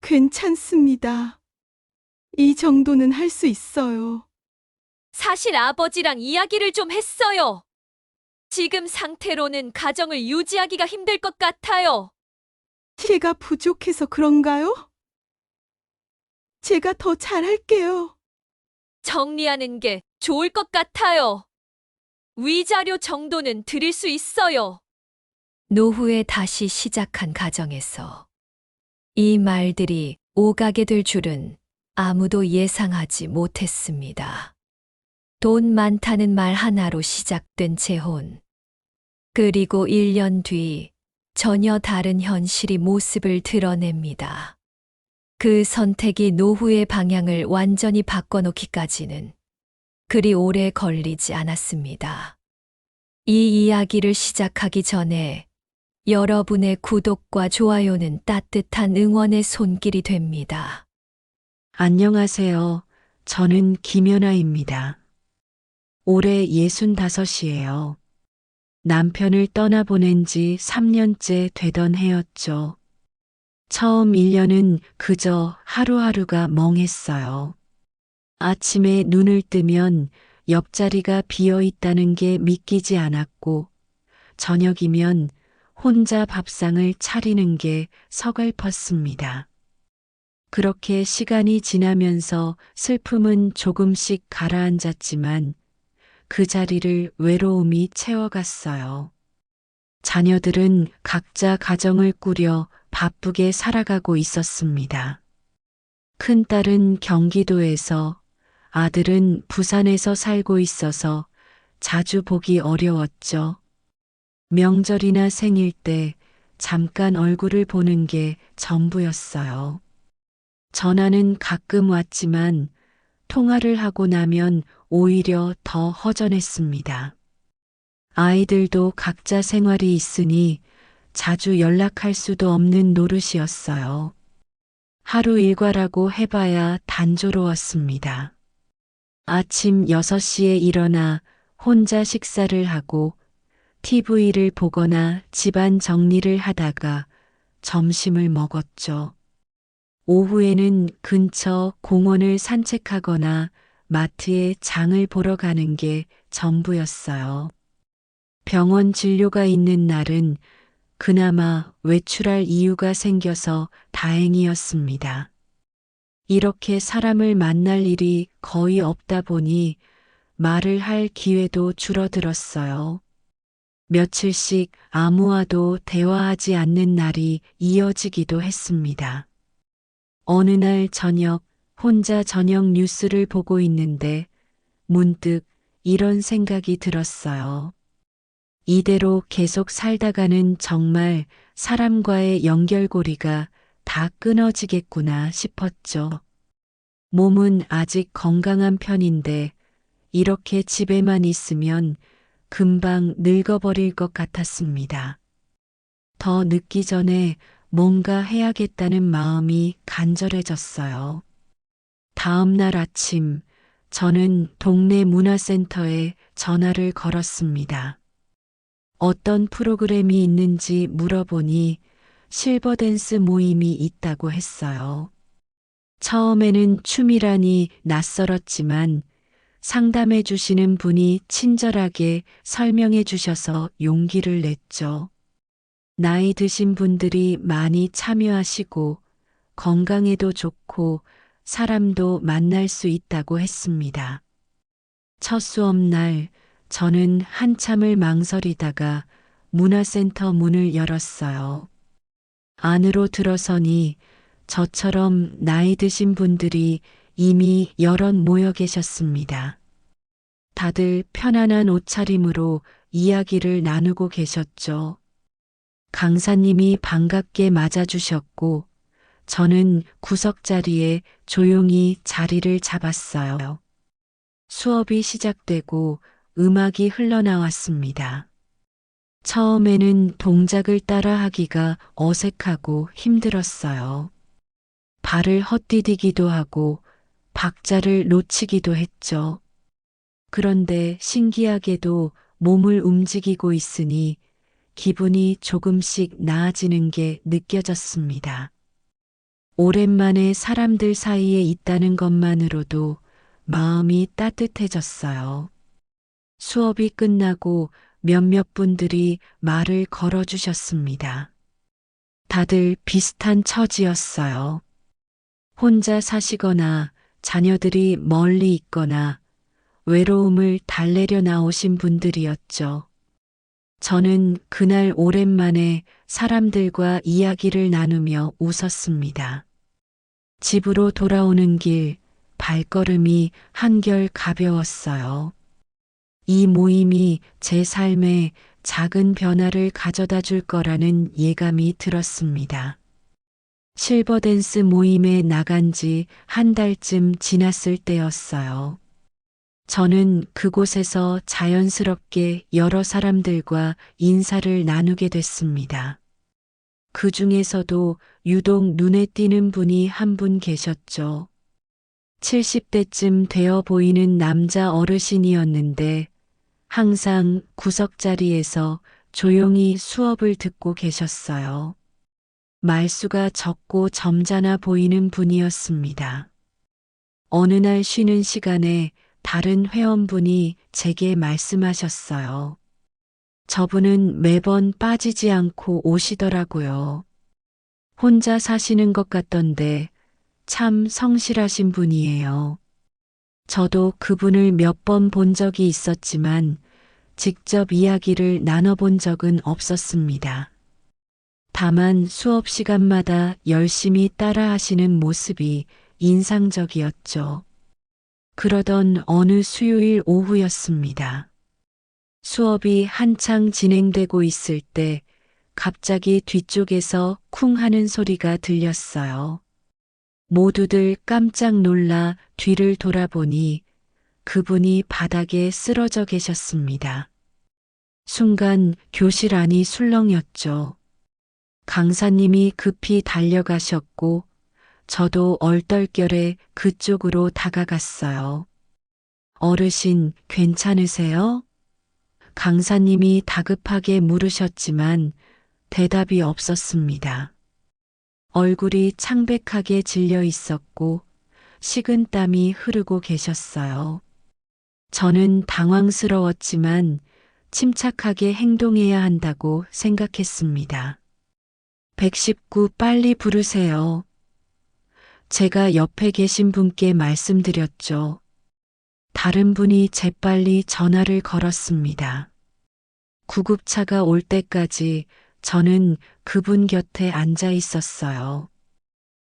괜찮습니다. 이 정도는 할 수 있어요. 사실 아버지랑 이야기를 좀 했어요. 지금 상태로는 가정을 유지하기가 힘들 것 같아요. 제가 부족해서 그런가요? 제가 더 잘할게요. 정리하는 게 좋을 것 같아요. 위자료 정도는 드릴 수 있어요. 노후에 다시 시작한 가정에서 이 말들이 오가게 될 줄은 아무도 예상하지 못했습니다. 돈 많다는 말 하나로 시작된 재혼. 그리고 1년 뒤 전혀 다른 현실이 모습을 드러냅니다. 그 선택이 노후의 방향을 완전히 바꿔놓기까지는 그리 오래 걸리지 않았습니다. 이 이야기를 시작하기 전에 여러분의 구독과 좋아요는 따뜻한 응원의 손길이 됩니다. 안녕하세요. 저는 김연아입니다. 올해 65이에요. 남편을 떠나보낸 지 3년째 되던 해였죠. 처음 1년은 그저 하루하루가 멍했어요. 아침에 눈을 뜨면 옆자리가 비어 있다는 게 믿기지 않았고, 저녁이면 혼자 밥상을 차리는 게 서글펐습니다. 그렇게 시간이 지나면서 슬픔은 조금씩 가라앉았지만 그 자리를 외로움이 채워갔어요. 자녀들은 각자 가정을 꾸려 바쁘게 살아가고 있었습니다. 큰딸은 경기도에서, 아들은 부산에서 살고 있어서 자주 보기 어려웠죠. 명절이나 생일 때 잠깐 얼굴을 보는 게 전부였어요. 전화는 가끔 왔지만 통화를 하고 나면 오히려 더 허전했습니다. 아이들도 각자 생활이 있으니 자주 연락할 수도 없는 노릇이었어요. 하루 일과라고 해봐야 단조로웠습니다. 아침 6시에 일어나 혼자 식사를 하고 TV를 보거나 집안 정리를 하다가 점심을 먹었죠. 오후에는 근처 공원을 산책하거나 마트에 장을 보러 가는 게 전부였어요. 병원 진료가 있는 날은 그나마 외출할 이유가 생겨서 다행이었습니다. 이렇게 사람을 만날 일이 거의 없다 보니 말을 할 기회도 줄어들었어요. 며칠씩 아무와도 대화하지 않는 날이 이어지기도 했습니다. 어느 날 저녁 혼자 저녁 뉴스를 보고 있는데 문득 이런 생각이 들었어요. 이대로 계속 살다가는 정말 사람과의 연결고리가 다 끊어지겠구나 싶었죠. 몸은 아직 건강한 편인데 이렇게 집에만 있으면 금방 늙어버릴 것 같았습니다. 더 늙기 전에 뭔가 해야겠다는 마음이 간절해졌어요. 다음 날 아침, 저는 동네 문화센터에 전화를 걸었습니다. 어떤 프로그램이 있는지 물어보니 실버댄스 모임이 있다고 했어요. 처음에는 춤이라니 낯설었지만 상담해 주시는 분이 친절하게 설명해 주셔서 용기를 냈죠. 나이 드신 분들이 많이 참여하시고 건강에도 좋고 사람도 만날 수 있다고 했습니다. 첫 수업날 저는 한참을 망설이다가 문화센터 문을 열었어요. 안으로 들어서니 저처럼 나이 드신 분들이 이미 여럿 모여 계셨습니다. 다들 편안한 옷차림으로 이야기를 나누고 계셨죠. 강사님이 반갑게 맞아주셨고 저는 구석자리에 조용히 자리를 잡았어요. 수업이 시작되고 음악이 흘러나왔습니다. 처음에는 동작을 따라하기가 어색하고 힘들었어요. 발을 헛디디기도 하고 박자를 놓치기도 했죠. 그런데 신기하게도 몸을 움직이고 있으니 기분이 조금씩 나아지는 게 느껴졌습니다. 오랜만에 사람들 사이에 있다는 것만으로도 마음이 따뜻해졌어요. 수업이 끝나고 몇몇 분들이 말을 걸어주셨습니다. 다들 비슷한 처지였어요. 혼자 사시거나 자녀들이 멀리 있거나 외로움을 달래려 나오신 분들이었죠. 저는 그날 오랜만에 사람들과 이야기를 나누며 웃었습니다. 집으로 돌아오는 길 발걸음이 한결 가벼웠어요. 이 모임이 제 삶에 작은 변화를 가져다 줄 거라는 예감이 들었습니다. 실버댄스 모임에 나간 지 한 달쯤 지났을 때였어요. 저는 그곳에서 자연스럽게 여러 사람들과 인사를 나누게 됐습니다. 그 중에서도 유독 눈에 띄는 분이 한 분 계셨죠. 70대쯤 되어 보이는 남자 어르신이었는데 항상 구석자리에서 조용히 수업을 듣고 계셨어요. 말수가 적고 점잖아 보이는 분이었습니다. 어느 날 쉬는 시간에 다른 회원분이 제게 말씀하셨어요. 저분은 매번 빠지지 않고 오시더라고요. 혼자 사시는 것 같던데 참 성실하신 분이에요. 저도 그분을 몇 번 본 적이 있었지만 직접 이야기를 나눠본 적은 없었습니다. 다만 수업 시간마다 열심히 따라 하시는 모습이 인상적이었죠. 그러던 어느 수요일 오후였습니다. 수업이 한창 진행되고 있을 때 갑자기 뒤쪽에서 쿵 하는 소리가 들렸어요. 모두들 깜짝 놀라 뒤를 돌아보니 그분이 바닥에 쓰러져 계셨습니다. 순간 교실 안이 술렁였죠. 강사님이 급히 달려가셨고 저도 얼떨결에 그쪽으로 다가갔어요. 어르신, 괜찮으세요? 강사님이 다급하게 물으셨지만 대답이 없었습니다. 얼굴이 창백하게 질려 있었고 식은땀이 흐르고 계셨어요. 저는 당황스러웠지만 침착하게 행동해야 한다고 생각했습니다. 119 빨리 부르세요. 제가 옆에 계신 분께 말씀드렸죠. 다른 분이 재빨리 전화를 걸었습니다. 구급차가 올 때까지 저는 그분 곁에 앉아 있었어요.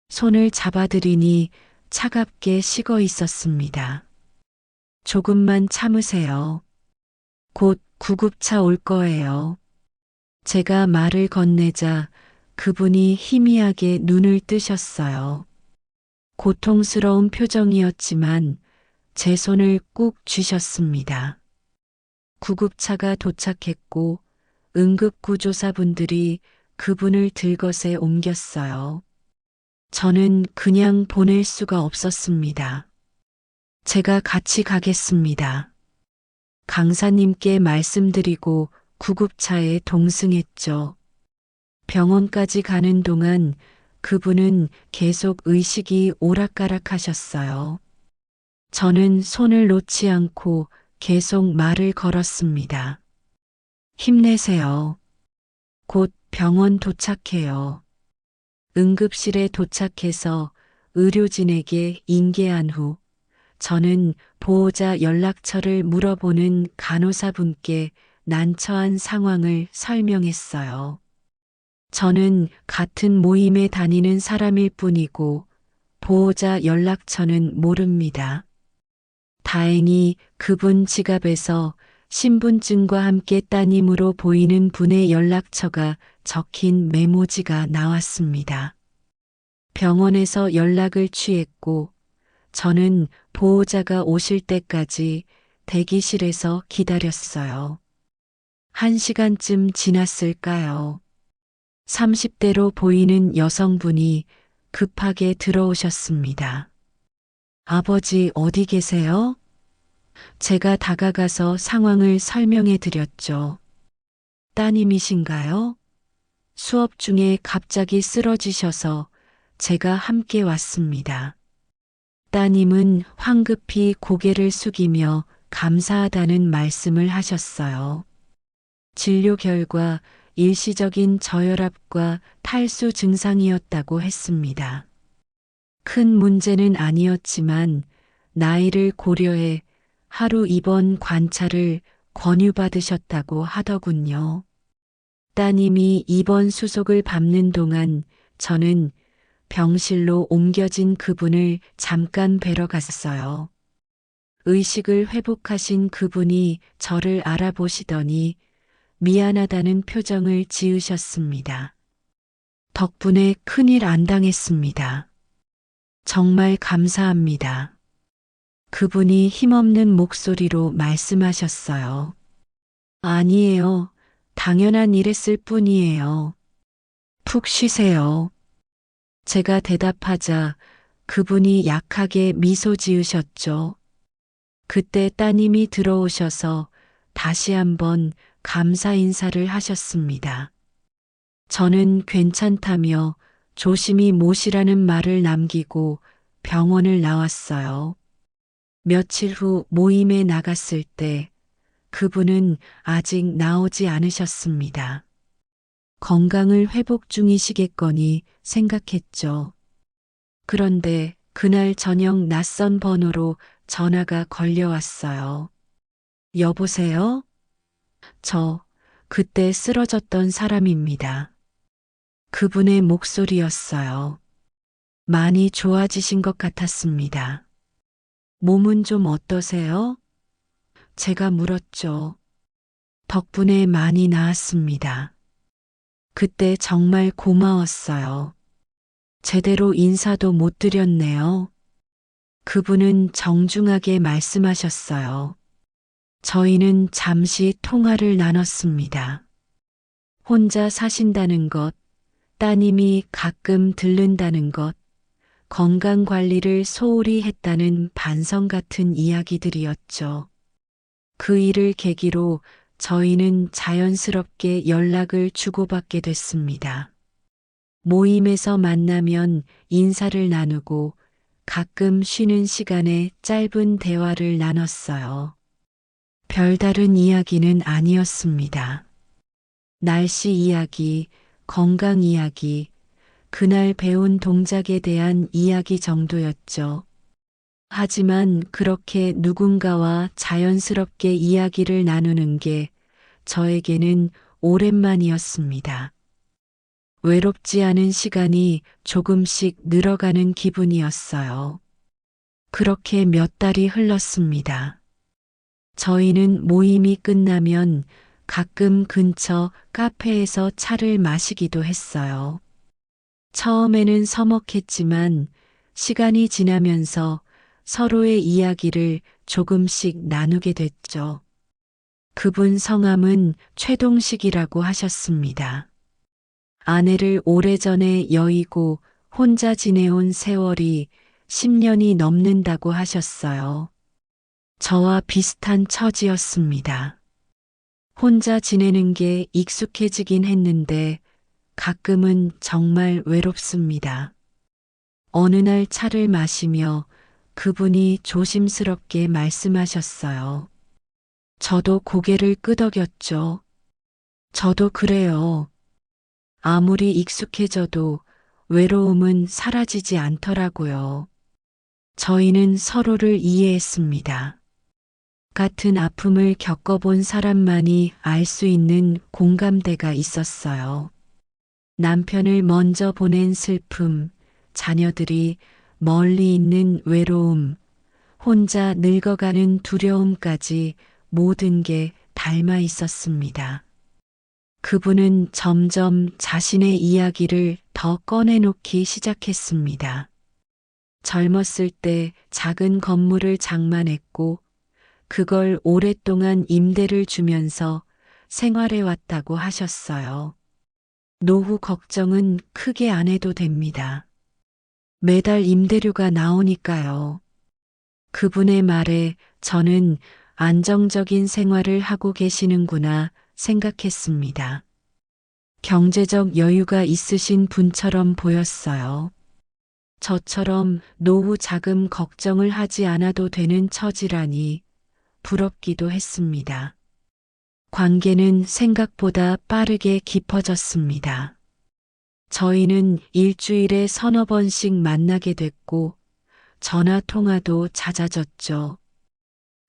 손을 잡아드리니 차갑게 식어 있었습니다. 조금만 참으세요. 곧 구급차 올 거예요. 제가 말을 건네자 그분이 희미하게 눈을 뜨셨어요. 고통스러운 표정이었지만 제 손을 꾹 쥐셨습니다. 구급차가 도착했고 응급구조사분들이 그분을 들것에 옮겼어요. 저는 그냥 보낼 수가 없었습니다. 제가 같이 가겠습니다. 강사님께 말씀드리고 구급차에 동승했죠. 병원까지 가는 동안 그분은 계속 의식이 오락가락하셨어요. 저는 손을 놓지 않고 계속 말을 걸었습니다. 힘내세요. 곧 병원 도착해요. 응급실에 도착해서 의료진에게 인계한 후 저는 보호자 연락처를 물어보는 간호사분께 난처한 상황을 설명했어요. 저는 같은 모임에 다니는 사람일 뿐이고 보호자 연락처는 모릅니다. 다행히 그분 지갑에서 신분증과 함께 따님으로 보이는 분의 연락처가 적힌 메모지가 나왔습니다. 병원에서 연락을 취했고 저는 보호자가 오실 때까지 대기실에서 기다렸어요. 1시간쯤 지났을까요? 30대로 보이는 여성분이 급하게 들어오셨습니다. 아버지 어디 계세요? 제가 다가가서 상황을 설명해 드렸죠. 따님이신가요? 수업 중에 갑자기 쓰러지셔서 제가 함께 왔습니다. 따님은 황급히 고개를 숙이며 감사하다는 말씀을 하셨어요. 진료 결과 일시적인 저혈압과 탈수 증상이었다고 했습니다. 큰 문제는 아니었지만 나이를 고려해 하루 입원 관찰을 권유받으셨다고 하더군요. 따님이 입원 수속을 밟는 동안 저는 병실로 옮겨진 그분을 잠깐 뵈러 갔어요. 의식을 회복하신 그분이 저를 알아보시더니 미안하다는 표정을 지으셨습니다. 덕분에 큰일 안 당했습니다. 정말 감사합니다. 그분이 힘없는 목소리로 말씀하셨어요. 아니에요. 당연한 일했을 뿐이에요. 푹 쉬세요. 제가 대답하자 그분이 약하게 미소 지으셨죠. 그때 따님이 들어오셔서 다시 한번 감사 인사를 하셨습니다. 저는 괜찮다며 조심히 모시라는 말을 남기고 병원을 나왔어요. 며칠 후 모임에 나갔을 때 그분은 아직 나오지 않으셨습니다. 건강을 회복 중이시겠거니 생각했죠. 그런데 그날 저녁 낯선 번호로 전화가 걸려왔어요. 여보세요? 저 그때 쓰러졌던 사람입니다. 그분의 목소리였어요. 많이 좋아지신 것 같았습니다. 몸은 좀 어떠세요? 제가 물었죠. 덕분에 많이 나았습니다. 그때 정말 고마웠어요. 제대로 인사도 못 드렸네요. 그분은 정중하게 말씀하셨어요. 저희는 잠시 통화를 나눴습니다. 혼자 사신다는 것, 따님이 가끔 들른다는 것, 건강 관리를 소홀히 했다는 반성 같은 이야기들이었죠. 그 일을 계기로 저희는 자연스럽게 연락을 주고받게 됐습니다. 모임에서 만나면 인사를 나누고 가끔 쉬는 시간에 짧은 대화를 나눴어요. 별다른 이야기는 아니었습니다. 날씨 이야기, 건강 이야기, 그날 배운 동작에 대한 이야기 정도였죠. 하지만 그렇게 누군가와 자연스럽게 이야기를 나누는 게 저에게는 오랜만이었습니다. 외롭지 않은 시간이 조금씩 늘어가는 기분이었어요. 그렇게 몇 달이 흘렀습니다. 저희는 모임이 끝나면 가끔 근처 카페에서 차를 마시기도 했어요. 처음에는 서먹했지만 시간이 지나면서 서로의 이야기를 조금씩 나누게 됐죠. 그분 성함은 최동식이라고 하셨습니다. 아내를 오래전에 여의고 혼자 지내온 세월이 10년이 넘는다고 하셨어요. 저와 비슷한 처지였습니다. 혼자 지내는 게 익숙해지긴 했는데 가끔은 정말 외롭습니다. 어느 날 차를 마시며 그분이 조심스럽게 말씀하셨어요. 저도 고개를 끄덕였죠. 저도 그래요. 아무리 익숙해져도 외로움은 사라지지 않더라고요. 저희는 서로를 이해했습니다. 같은 아픔을 겪어본 사람만이 알 수 있는 공감대가 있었어요. 남편을 먼저 보낸 슬픔, 자녀들이 멀리 있는 외로움, 혼자 늙어가는 두려움까지 모든 게 닮아 있었습니다. 그분은 점점 자신의 이야기를 더 꺼내놓기 시작했습니다. 젊었을 때 작은 건물을 장만했고 그걸 오랫동안 임대를 주면서 생활해 왔다고 하셨어요. 노후 걱정은 크게 안 해도 됩니다. 매달 임대료가 나오니까요. 그분의 말에 저는 안정적인 생활을 하고 계시는구나 생각했습니다. 경제적 여유가 있으신 분처럼 보였어요. 저처럼 노후 자금 걱정을 하지 않아도 되는 처지라니 부럽기도 했습니다. 관계는 생각보다 빠르게 깊어졌습니다. 저희는 일주일에 서너 번씩 만나게 됐고 전화 통화도 잦아졌죠.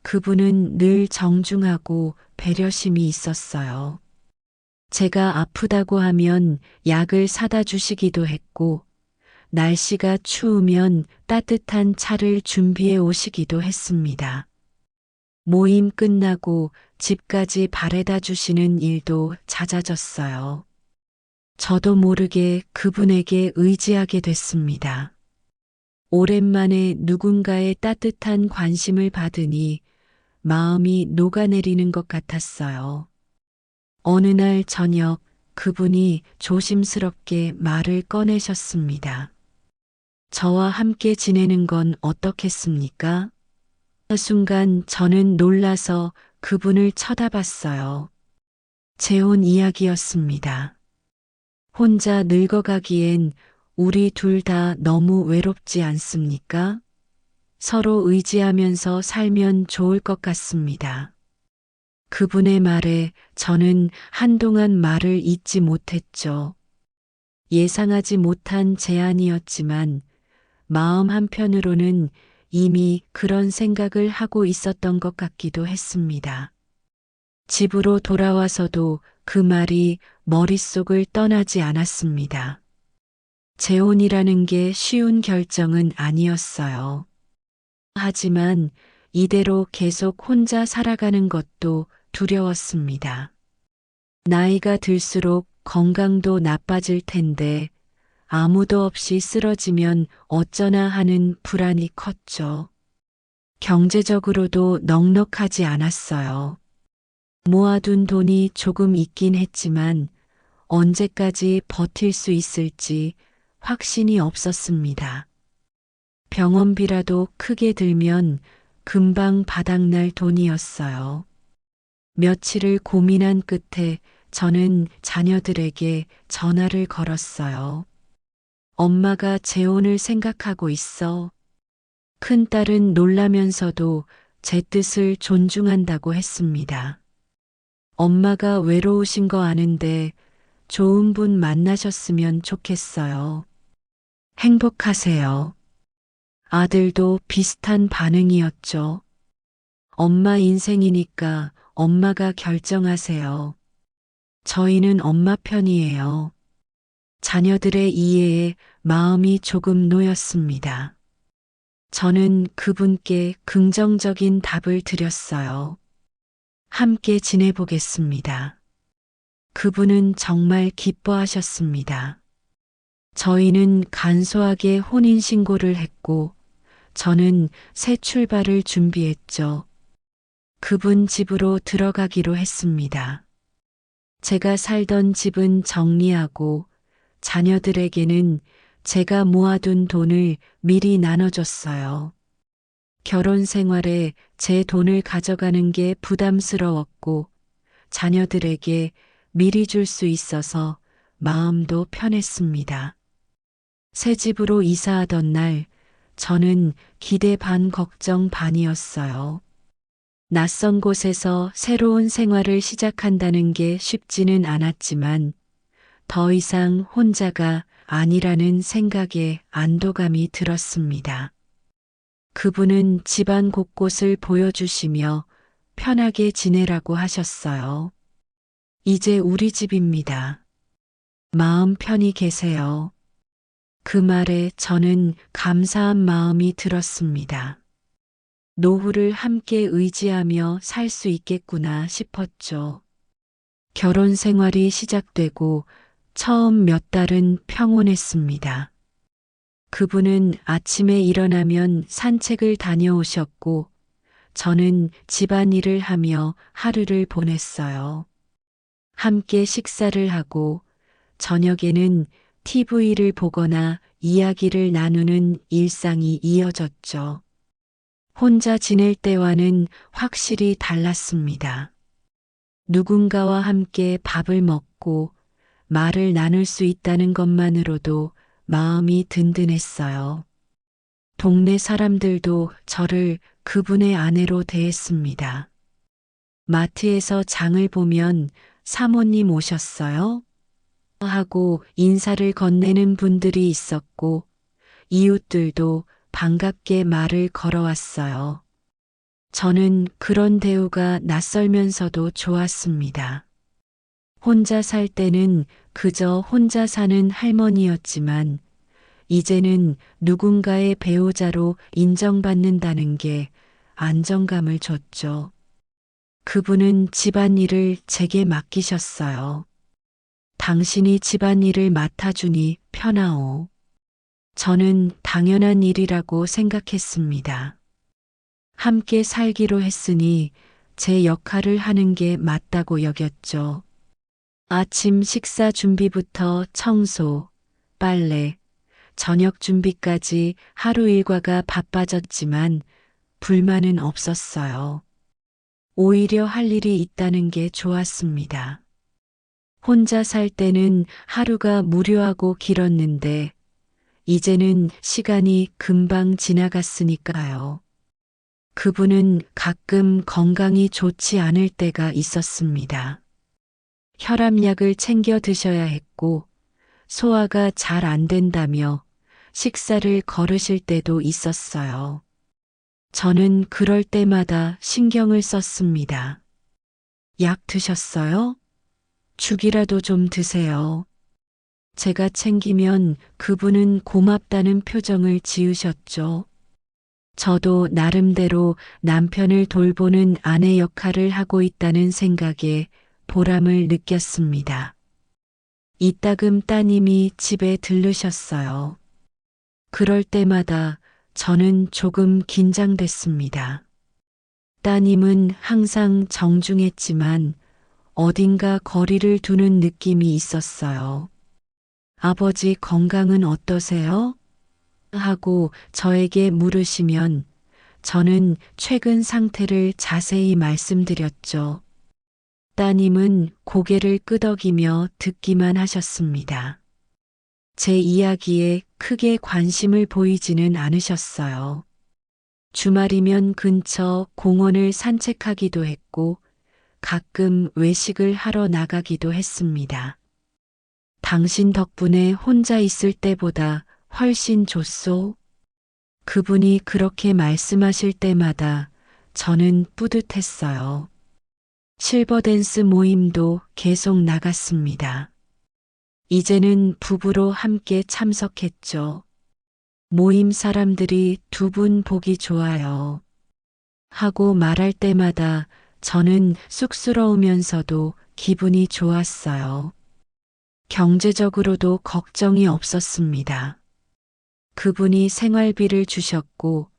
그분은 늘 정중하고 배려심이 있었어요. 제가 아프다고 하면 약을 사다 주시기도 했고, 날씨가 추우면 따뜻한 차를 준비해 오시기도 했습니다. 모임 끝나고 집까지 바래다 주시는 일도 잦아졌어요. 저도 모르게 그분에게 의지하게 됐습니다. 오랜만에 누군가의 따뜻한 관심을 받으니 마음이 녹아내리는 것 같았어요. 어느 날 저녁 그분이 조심스럽게 말을 꺼내셨습니다. 저와 함께 지내는 건 어떻겠습니까? 그 순간 저는 놀라서 그분을 쳐다봤어요. 재혼 이야기였습니다. 혼자 늙어가기엔 우리 둘 다 너무 외롭지 않습니까? 서로 의지하면서 살면 좋을 것 같습니다. 그분의 말에 저는 한동안 말을 잇지 못했죠. 예상하지 못한 제안이었지만 마음 한편으로는 이미 그런 생각을 하고 있었던 것 같기도 했습니다. 집으로 돌아와서도 그 말이 머릿속을 떠나지 않았습니다. 재혼이라는 게 쉬운 결정은 아니었어요. 하지만 이대로 계속 혼자 살아가는 것도 두려웠습니다. 나이가 들수록 건강도 나빠질 텐데 아무도 없이 쓰러지면 어쩌나 하는 불안이 컸죠. 경제적으로도 넉넉하지 않았어요. 모아둔 돈이 조금 있긴 했지만 언제까지 버틸 수 있을지 확신이 없었습니다. 병원비라도 크게 들면 금방 바닥날 돈이었어요. 며칠을 고민한 끝에 저는 자녀들에게 전화를 걸었어요. 엄마가 재혼을 생각하고 있어. 큰딸은 놀라면서도 제 뜻을 존중한다고 했습니다. 엄마가 외로우신 거 아는데 좋은 분 만나셨으면 좋겠어요. 행복하세요. 아들도 비슷한 반응이었죠. 엄마 인생이니까 엄마가 결정하세요. 저희는 엄마 편이에요. 자녀들의 이해에 마음이 조금 놓였습니다. 저는 그분께 긍정적인 답을 드렸어요. 함께 지내보겠습니다. 그분은 정말 기뻐하셨습니다. 저희는 간소하게 혼인신고를 했고, 저는 새 출발을 준비했죠. 그분 집으로 들어가기로 했습니다. 제가 살던 집은 정리하고 자녀들에게는 제가 모아둔 돈을 미리 나눠줬어요. 결혼 생활에 제 돈을 가져가는 게 부담스러웠고 자녀들에게 미리 줄 수 있어서 마음도 편했습니다. 새 집으로 이사하던 날 저는 기대 반 걱정 반이었어요. 낯선 곳에서 새로운 생활을 시작한다는 게 쉽지는 않았지만 더 이상 혼자가 아니라는 생각에 안도감이 들었습니다. 그분은 집안 곳곳을 보여주시며 편하게 지내라고 하셨어요. 이제 우리 집입니다. 마음 편히 계세요. 그 말에 저는 감사한 마음이 들었습니다. 노후를 함께 의지하며 살 수 있겠구나 싶었죠. 결혼 생활이 시작되고 처음 몇 달은 평온했습니다. 그분은 아침에 일어나면 산책을 다녀오셨고 저는 집안일을 하며 하루를 보냈어요. 함께 식사를 하고 저녁에는 TV를 보거나 이야기를 나누는 일상이 이어졌죠. 혼자 지낼 때와는 확실히 달랐습니다. 누군가와 함께 밥을 먹고 말을 나눌 수 있다는 것만으로도 마음이 든든했어요. 동네 사람들도 저를 그분의 아내로 대했습니다. 마트에서 장을 보면 사모님 오셨어요? 하고 인사를 건네는 분들이 있었고 이웃들도 반갑게 말을 걸어왔어요. 저는 그런 대우가 낯설면서도 좋았습니다. 혼자 살 때는 그저 혼자 사는 할머니였지만 이제는 누군가의 배우자로 인정받는다는 게 안정감을 줬죠. 그분은 집안일을 제게 맡기셨어요. 당신이 집안일을 맡아주니 편하오. 저는 당연한 일이라고 생각했습니다. 함께 살기로 했으니 제 역할을 하는 게 맞다고 여겼죠. 아침 식사 준비부터 청소, 빨래, 저녁 준비까지 하루 일과가 바빠졌지만 불만은 없었어요. 오히려 할 일이 있다는 게 좋았습니다. 혼자 살 때는 하루가 무료하고 길었는데 이제는 시간이 금방 지나갔으니까요. 그분은 가끔 건강이 좋지 않을 때가 있었습니다. 혈압약을 챙겨 드셔야 했고 소화가 잘 안 된다며 식사를 거르실 때도 있었어요. 저는 그럴 때마다 신경을 썼습니다. 약 드셨어요? 죽이라도 좀 드세요. 제가 챙기면 그분은 고맙다는 표정을 지으셨죠. 저도 나름대로 남편을 돌보는 아내 역할을 하고 있다는 생각에 보람을 느꼈습니다. 이따금 따님이 집에 들르셨어요. 그럴 때마다 저는 조금 긴장됐습니다. 따님은 항상 정중했지만 어딘가 거리를 두는 느낌이 있었어요. 아버지 건강은 어떠세요? 하고 저에게 물으시면 저는 최근 상태를 자세히 말씀드렸죠. 따님은 고개를 끄덕이며 듣기만 하셨습니다. 제 이야기에 크게 관심을 보이지는 않으셨어요. 주말이면 근처 공원을 산책하기도 했고 가끔 외식을 하러 나가기도 했습니다. 당신 덕분에 혼자 있을 때보다 훨씬 좋소? 그분이 그렇게 말씀하실 때마다 저는 뿌듯했어요. 실버댄스 모임도 계속 나갔습니다. 이제는 부부로 함께 참석했죠. 모임 사람들이 두 분 보기 좋아요. 하고 말할 때마다 저는 쑥스러우면서도 기분이 좋았어요. 경제적으로도 걱정이 없었습니다. 그분이 생활비를 주셨고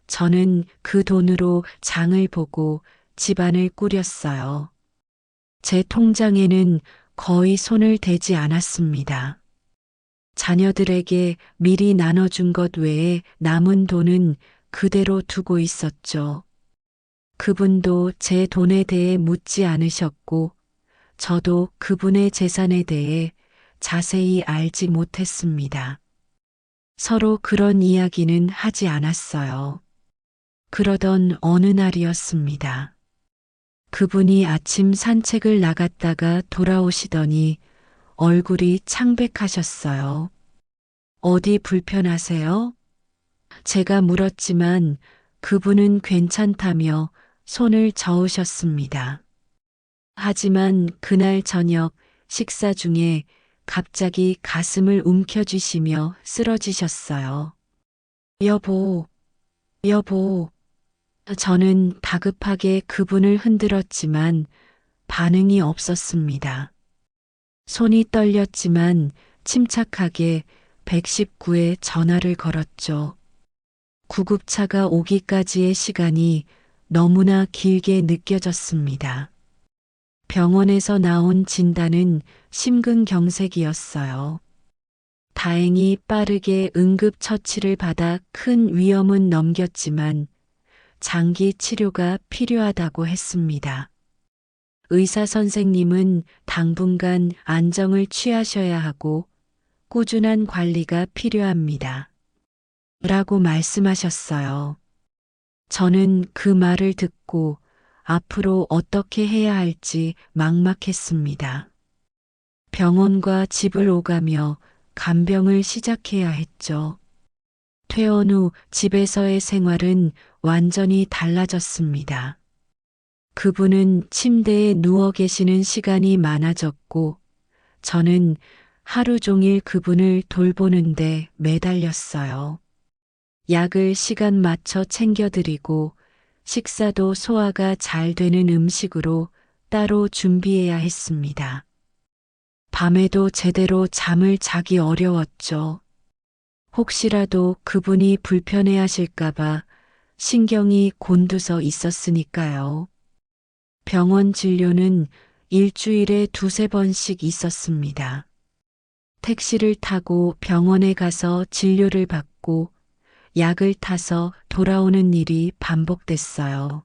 저는 그 돈으로 장을 보고 집안을 꾸렸어요. 제 통장에는 거의 손을 대지 않았습니다. 자녀들에게 미리 나눠준 것 외에 남은 돈은 그대로 두고 있었죠. 그분도 제 돈에 대해 묻지 않으셨고 저도 그분의 재산에 대해 자세히 알지 못했습니다. 서로 그런 이야기는 하지 않았어요. 그러던 어느 날이었습니다. 그분이 아침 산책을 나갔다가 돌아오시더니 얼굴이 창백하셨어요. 어디 불편하세요? 제가 물었지만 그분은 괜찮다며 손을 저으셨습니다. 하지만 그날 저녁 식사 중에 갑자기 가슴을 움켜쥐시며 쓰러지셨어요. 여보, 여보. 저는 다급하게 그분을 흔들었지만 반응이 없었습니다. 손이 떨렸지만 침착하게 119에 전화를 걸었죠. 구급차가 오기까지의 시간이 너무나 길게 느껴졌습니다. 병원에서 나온 진단은 심근경색이었어요. 다행히 빠르게 응급처치를 받아 큰 위험은 넘겼지만 장기 치료가 필요하다고 했습니다. 의사 선생님은 당분간 안정을 취하셔야 하고 꾸준한 관리가 필요합니다. 라고 말씀하셨어요. 저는 그 말을 듣고 앞으로 어떻게 해야 할지 막막했습니다. 병원과 집을 오가며 간병을 시작해야 했죠. 퇴원 후 집에서의 생활은 완전히 달라졌습니다. 그분은 침대에 누워 계시는 시간이 많아졌고, 저는 하루 종일 그분을 돌보는데 매달렸어요. 약을 시간 맞춰 챙겨드리고, 식사도 소화가 잘 되는 음식으로 따로 준비해야 했습니다. 밤에도 제대로 잠을 자기 어려웠죠. 혹시라도 그분이 불편해하실까봐 신경이 곤두서 있었으니까요. 병원 진료는 일주일에 2~3번씩 있었습니다. 택시를 타고 병원에 가서 진료를 받고 약을 타서 돌아오는 일이 반복됐어요.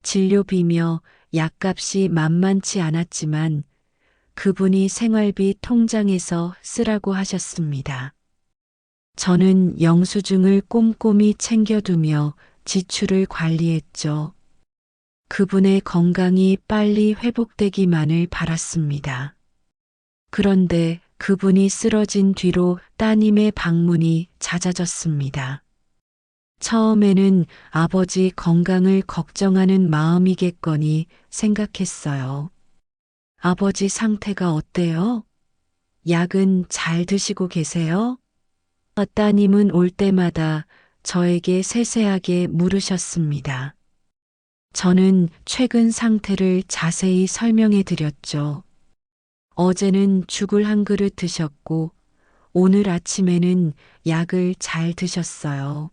진료비며 약값이 만만치 않았지만 그분이 생활비 통장에서 쓰라고 하셨습니다. 저는 영수증을 꼼꼼히 챙겨두며 지출을 관리했죠. 그분의 건강이 빨리 회복되기만을 바랐습니다. 그런데 그분이 쓰러진 뒤로 따님의 방문이 잦아졌습니다. 처음에는 아버지 건강을 걱정하는 마음이겠거니 생각했어요. 아버지 상태가 어때요? 약은 잘 드시고 계세요? 따님은 올 때마다 저에게 세세하게 물으셨습니다. 저는 최근 상태를 자세히 설명해 드렸죠. 어제는 죽을 한 그릇 드셨고, 오늘 아침에는 약을 잘 드셨어요.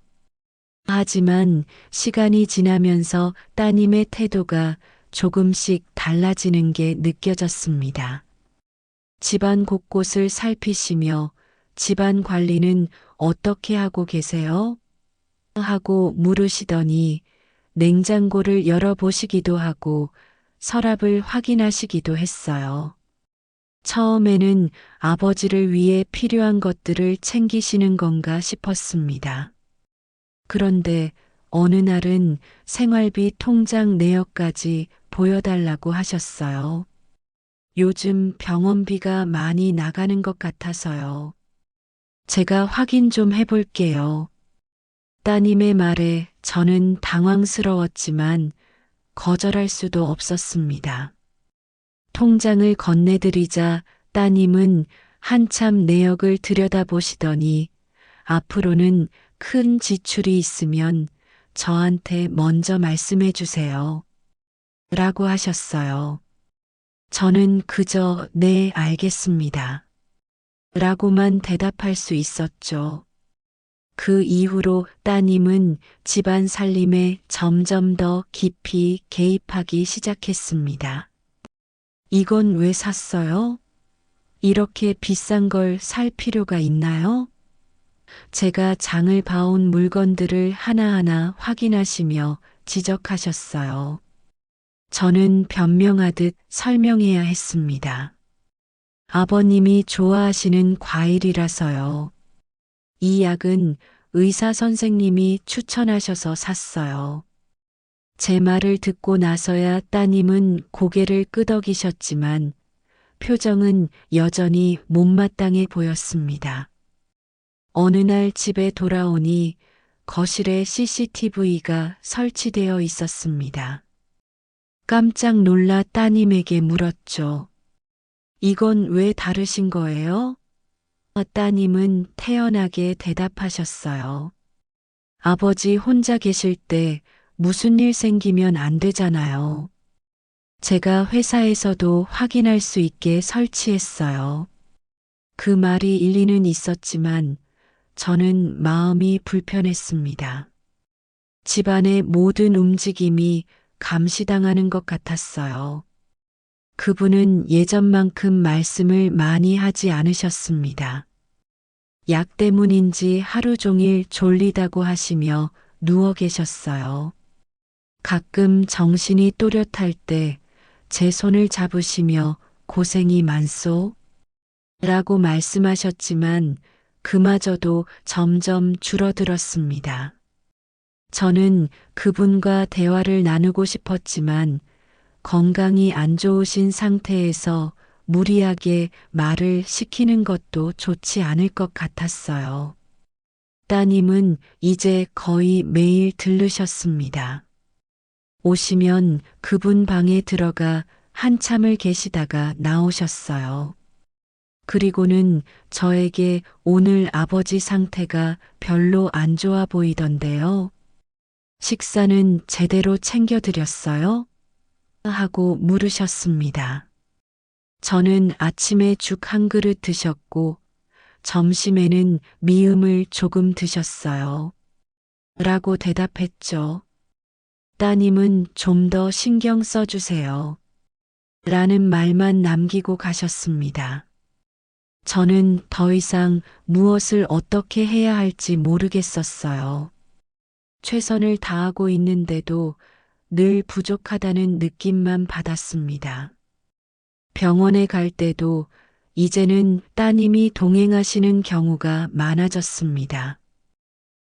하지만 시간이 지나면서 따님의 태도가 조금씩 달라지는 게 느껴졌습니다. 집안 곳곳을 살피시며 집안 관리는 어떻게 하고 계세요? 하고 물으시더니 냉장고를 열어보시기도 하고 서랍을 확인하시기도 했어요. 처음에는 아버지를 위해 필요한 것들을 챙기시는 건가 싶었습니다. 그런데 어느 날은 생활비 통장 내역까지 보여달라고 하셨어요. 요즘 병원비가 많이 나가는 것 같아서요. 제가 확인 좀 해볼게요. 따님의 말에 저는 당황스러웠지만 거절할 수도 없었습니다. 통장을 건네드리자 따님은 한참 내역을 들여다보시더니 앞으로는 큰 지출이 있으면 저한테 먼저 말씀해 주세요. 라고 하셨어요. 저는 그저 네, 알겠습니다. 라고만 대답할 수 있었죠. 그 이후로 따님은 집안 살림에 점점 더 깊이 개입하기 시작했습니다. 이건 왜 샀어요? 이렇게 비싼 걸 살 필요가 있나요? 제가 장을 봐온 물건들을 하나하나 확인하시며 지적하셨어요. 저는 변명하듯 설명해야 했습니다. 아버님이 좋아하시는 과일이라서요. 이 약은 의사 선생님이 추천하셔서 샀어요. 제 말을 듣고 나서야 따님은 고개를 끄덕이셨지만 표정은 여전히 못마땅해 보였습니다. 어느 날 집에 돌아오니 거실에 CCTV가 설치되어 있었습니다. 깜짝 놀라 따님에게 물었죠. 이건 왜 다르신 거예요? 따님은 태연하게 대답하셨어요. 아버지 혼자 계실 때 무슨 일 생기면 안 되잖아요. 제가 회사에서도 확인할 수 있게 설치했어요. 그 말이 일리는 있었지만 저는 마음이 불편했습니다. 집안의 모든 움직임이 감시당하는 것 같았어요. 그분은 예전만큼 말씀을 많이 하지 않으셨습니다. 약 때문인지 하루 종일 졸리다고 하시며 누워 계셨어요. 가끔 정신이 또렷할 때 제 손을 잡으시며 고생이 많소? 라고 말씀하셨지만 그마저도 점점 줄어들었습니다. 저는 그분과 대화를 나누고 싶었지만 건강이 안 좋으신 상태에서 무리하게 말을 시키는 것도 좋지 않을 것 같았어요. 따님은 이제 거의 매일 들르셨습니다. 오시면 그분 방에 들어가 한참을 계시다가 나오셨어요. 그리고는 저에게 오늘 아버지 상태가 별로 안 좋아 보이던데요. 식사는 제대로 챙겨드렸어요? 하고 물으셨습니다. 저는 아침에 죽 한 그릇 드셨고 점심에는 미음을 조금 드셨어요. 라고 대답했죠. 따님은 좀 더 신경 써주세요. 라는 말만 남기고 가셨습니다. 저는 더 이상 무엇을 어떻게 해야 할지 모르겠었어요. 최선을 다하고 있는데도 늘 부족하다는 느낌만 받았습니다. 병원에 갈 때도 이제는 따님이 동행하시는 경우가 많아졌습니다.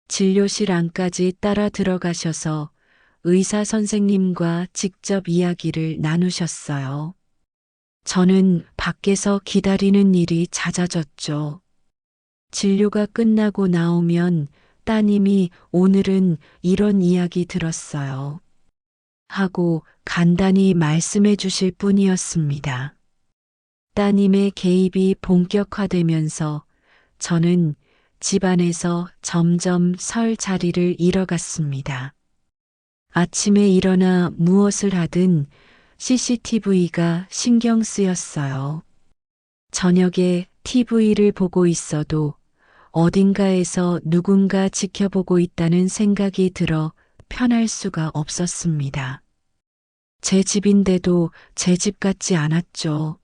진료실 안까지 따라 들어가셔서 의사 선생님과 직접 이야기를 나누셨어요. 저는 밖에서 기다리는 일이 잦아졌죠. 진료가 끝나고 나오면 따님이 오늘은 이런 이야기 들었어요. 하고 간단히 말씀해 주실 뿐이었습니다. 따님의 개입이 본격화되면서 저는 집안에서 점점 설 자리를 잃어갔습니다. 아침에 일어나 무엇을 하든 CCTV가 신경 쓰였어요. 저녁에 TV를 보고 있어도 어딘가에서 누군가 지켜보고 있다는 생각이 들어 편할 수가 없었습니다. 제 집인데도 제 집 같지 않았죠.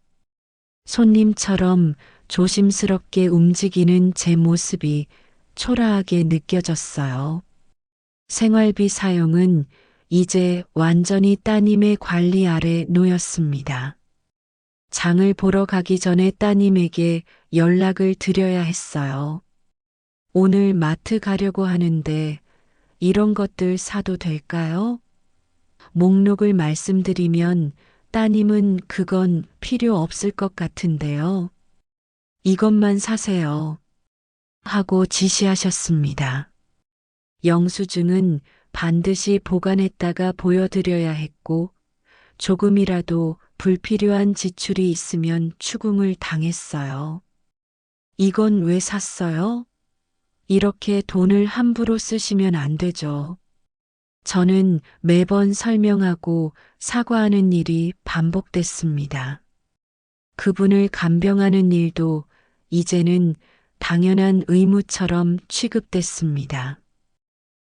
손님처럼 조심스럽게 움직이는 제 모습이 초라하게 느껴졌어요. 생활비 사용은 이제 완전히 따님의 관리 아래 놓였습니다. 장을 보러 가기 전에 따님에게 연락을 드려야 했어요. 오늘 마트 가려고 하는데 이런 것들 사도 될까요? 목록을 말씀드리면 따님은 그건 필요 없을 것 같은데요. 이것만 사세요. 하고 지시하셨습니다. 영수증은 반드시 보관했다가 보여드려야 했고 조금이라도 불필요한 지출이 있으면 추궁을 당했어요. 이건 왜 샀어요? 이렇게 돈을 함부로 쓰시면 안 되죠. 저는 매번 설명하고 사과하는 일이 반복됐습니다. 그분을 간병하는 일도 이제는 당연한 의무처럼 취급됐습니다.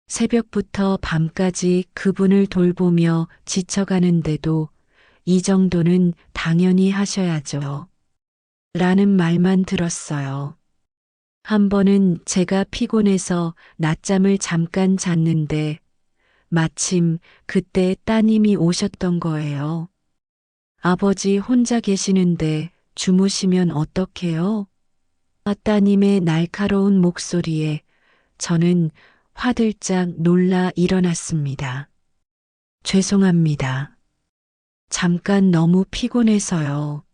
새벽부터 밤까지 그분을 돌보며 지쳐가는데도 이 정도는 당연히 하셔야죠. 라는 말만 들었어요. 한 번은 제가 피곤해서 낮잠을 잠깐 잤는데 마침 그때 따님이 오셨던 거예요. 아버지 혼자 계시는데 주무시면 어떡해요? 따님의 날카로운 목소리에 저는 화들짝 놀라 일어났습니다. 죄송합니다. 잠깐 너무 피곤해서요.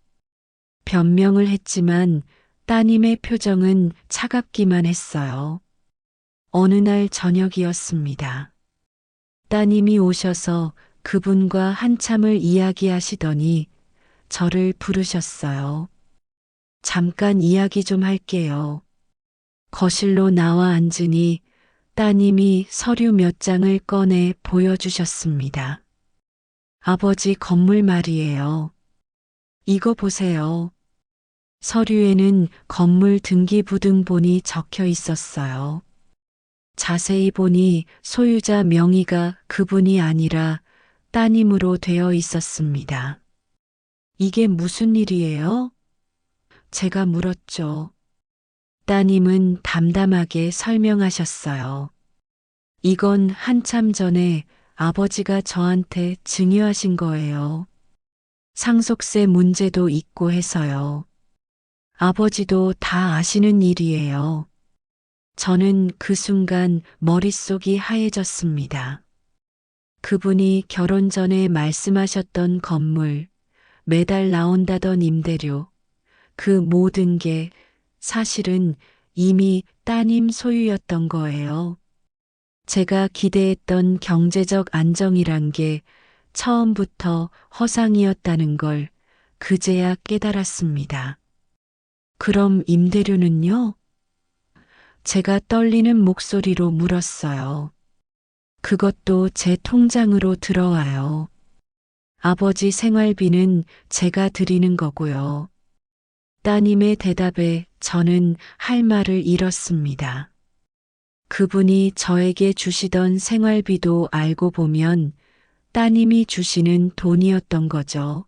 변명을 했지만 따님의 표정은 차갑기만 했어요. 어느 날 저녁이었습니다. 따님이 오셔서 그분과 한참을 이야기하시더니 저를 부르셨어요. 잠깐 이야기 좀 할게요. 거실로 나와 앉으니 따님이 서류 몇 장을 꺼내 보여주셨습니다. 아버지 건물 말이에요. 이거 보세요. 서류에는 건물 등기부등본이 적혀 있었어요. 자세히 보니 소유자 명의가 그분이 아니라 따님으로 되어 있었습니다. 이게 무슨 일이에요? 제가 물었죠. 따님은 담담하게 설명하셨어요. 이건 한참 전에 아버지가 저한테 증여하신 거예요. 상속세 문제도 있고 해서요. 아버지도 다 아시는 일이에요. 저는 그 순간 머릿속이 하얘졌습니다. 그분이 결혼 전에 말씀하셨던 건물, 매달 나온다던 임대료, 그 모든 게 사실은 이미 따님 소유였던 거예요. 제가 기대했던 경제적 안정이란 게 처음부터 허상이었다는 걸 그제야 깨달았습니다. 그럼 임대료는요? 제가 떨리는 목소리로 물었어요. 그것도 제 통장으로 들어와요. 아버지 생활비는 제가 드리는 거고요. 따님의 대답에 저는 할 말을 잃었습니다. 그분이 저에게 주시던 생활비도 알고 보면 따님이 주시는 돈이었던 거죠.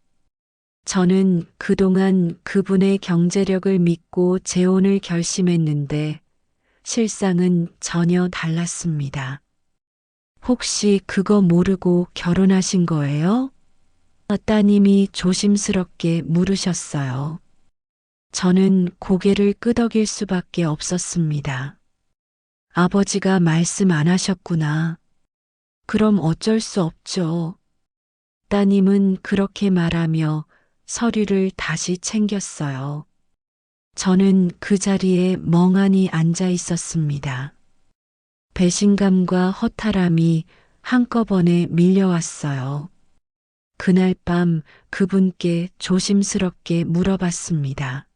저는 그동안 그분의 경제력을 믿고 재혼을 결심했는데 실상은 전혀 달랐습니다. 혹시 그거 모르고 결혼하신 거예요? 따님이 조심스럽게 물으셨어요. 저는 고개를 끄덕일 수밖에 없었습니다. 아버지가 말씀 안 하셨구나. 그럼 어쩔 수 없죠. 따님은 그렇게 말하며 서류를 다시 챙겼어요. 저는 그 자리에 멍하니 앉아 있었습니다. 배신감과 허탈함이 한꺼번에 밀려왔어요. 그날 밤 그분께 조심스럽게 물어봤습니다.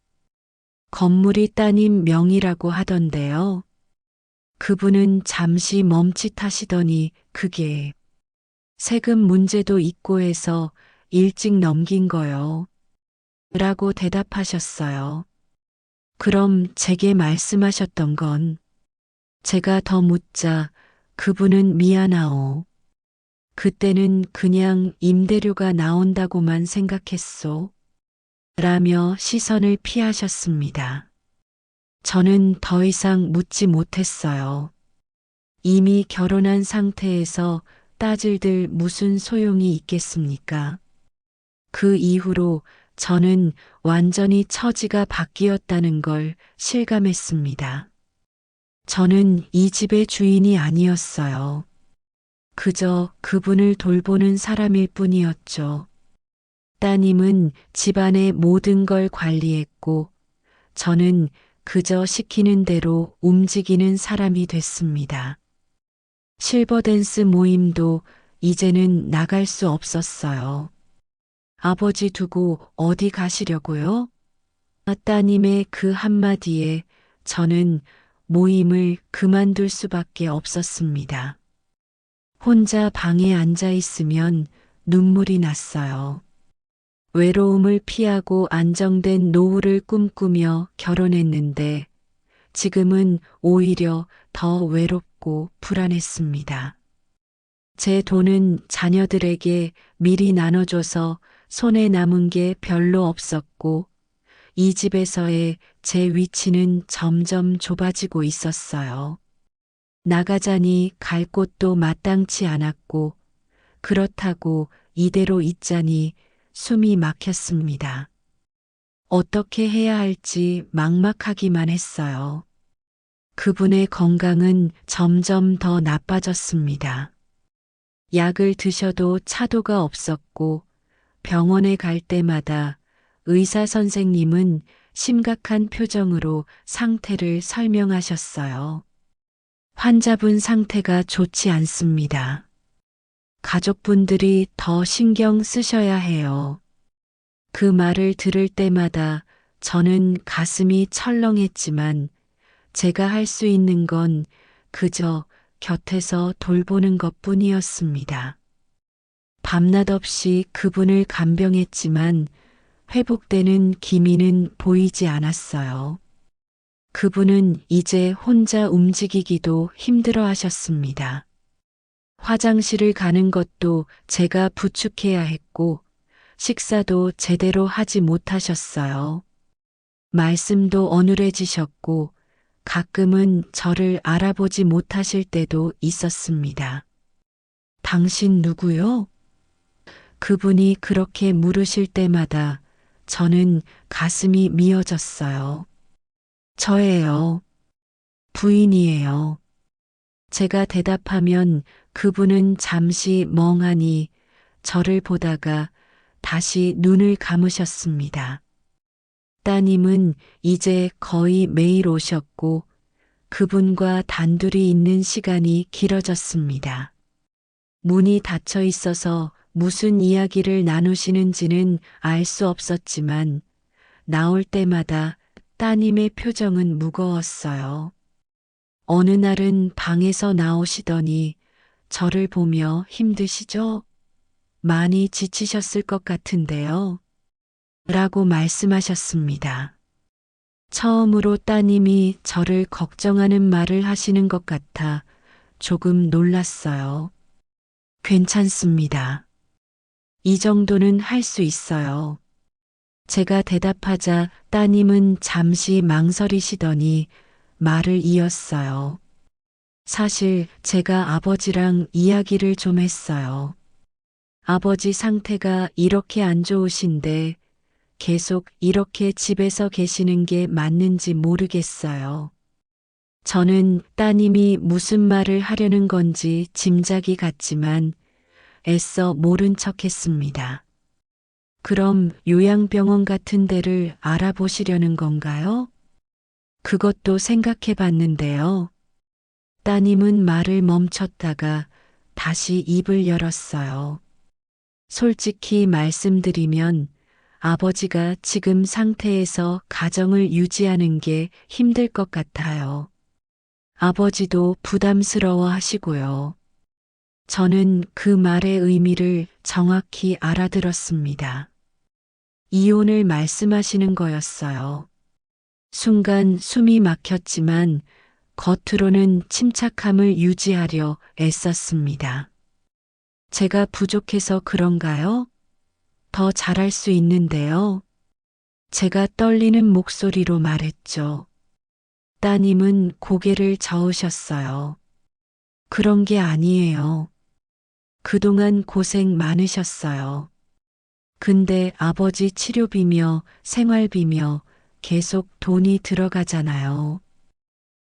건물이 따님 명의라고 하던데요. 그분은 잠시 멈칫하시더니 그게 세금 문제도 있고 해서 일찍 넘긴 거요. 라고 대답하셨어요. 그럼 제게 말씀하셨던 건 제가 더 묻자 그분은 미안하오. 그때는 그냥 임대료가 나온다고만 생각했소. 라며 시선을 피하셨습니다. 저는 더 이상 묻지 못했어요. 이미 결혼한 상태에서 따질들 무슨 소용이 있겠습니까? 그 이후로 저는 완전히 처지가 바뀌었다는 걸 실감했습니다. 저는 이 집의 주인이 아니었어요. 그저 그분을 돌보는 사람일 뿐이었죠. 따님은 집안의 모든 걸 관리했고 저는 그저 시키는 대로 움직이는 사람이 됐습니다. 실버댄스 모임도 이제는 나갈 수 없었어요. 아버지 두고 어디 가시려고요? 따님의 그 한마디에 저는 모임을 그만둘 수밖에 없었습니다. 혼자 방에 앉아 있으면 눈물이 났어요. 외로움을 피하고 안정된 노후를 꿈꾸며 결혼했는데 지금은 오히려 더 외롭고 불안했습니다. 제 돈은 자녀들에게 미리 나눠줘서 손에 남은 게 별로 없었고 이 집에서의 제 위치는 점점 좁아지고 있었어요. 나가자니 갈 곳도 마땅치 않았고 그렇다고 이대로 있자니 숨이 막혔습니다. 어떻게 해야 할지 막막하기만 했어요. 그분의 건강은 점점 더 나빠졌습니다. 약을 드셔도 차도가 없었고 병원에 갈 때마다 의사 선생님은 심각한 표정으로 상태를 설명하셨어요. 환자분 상태가 좋지 않습니다. 가족분들이 더 신경 쓰셔야 해요. 그 말을 들을 때마다 저는 가슴이 철렁했지만 제가 할 수 있는 건 그저 곁에서 돌보는 것뿐이었습니다. 밤낮 없이 그분을 간병했지만 회복되는 기미는 보이지 않았어요. 그분은 이제 혼자 움직이기도 힘들어 하셨습니다. 화장실을 가는 것도 제가 부축해야 했고 식사도 제대로 하지 못하셨어요. 말씀도 어눌해지셨고 가끔은 저를 알아보지 못하실 때도 있었습니다. 당신 누구요? 그분이 그렇게 물으실 때마다 저는 가슴이 미어졌어요. 저예요. 부인이에요. 제가 대답하면 그분은 잠시 멍하니 저를 보다가 다시 눈을 감으셨습니다. 따님은 이제 거의 매일 오셨고 그분과 단둘이 있는 시간이 길어졌습니다. 문이 닫혀 있어서 무슨 이야기를 나누시는지는 알 수 없었지만 나올 때마다 따님의 표정은 무거웠어요. 어느 날은 방에서 나오시더니 저를 보며 힘드시죠? 많이 지치셨을 것 같은데요. 라고 말씀하셨습니다. 처음으로 따님이 저를 걱정하는 말을 하시는 것 같아 조금 놀랐어요. 괜찮습니다. 이 정도는 할 수 있어요. 제가 대답하자 따님은 잠시 망설이시더니 말을 이었어요. 사실 제가 아버지랑 이야기를 좀 했어요. 아버지 상태가 이렇게 안 좋으신데 계속 이렇게 집에서 계시는 게 맞는지 모르겠어요. 저는 따님이 무슨 말을 하려는 건지 짐작이 갔지만 애써 모른 척 했습니다. 그럼 요양병원 같은 데를 알아보시려는 건가요? 그것도 생각해 봤는데요. 따님은 말을 멈췄다가 다시 입을 열었어요. 솔직히 말씀드리면 아버지가 지금 상태에서 가정을 유지하는 게 힘들 것 같아요. 아버지도 부담스러워 하시고요. 저는 그 말의 의미를 정확히 알아들었습니다. 이혼을 말씀하시는 거였어요. 순간 숨이 막혔지만 겉으로는 침착함을 유지하려 애썼습니다. 제가 부족해서 그런가요? 더 잘할 수 있는데요. 제가 떨리는 목소리로 말했죠. 따님은 고개를 저으셨어요. 그런 게 아니에요. 그동안 고생 많으셨어요. 근데 아버지 치료비며 생활비며 계속 돈이 들어가잖아요.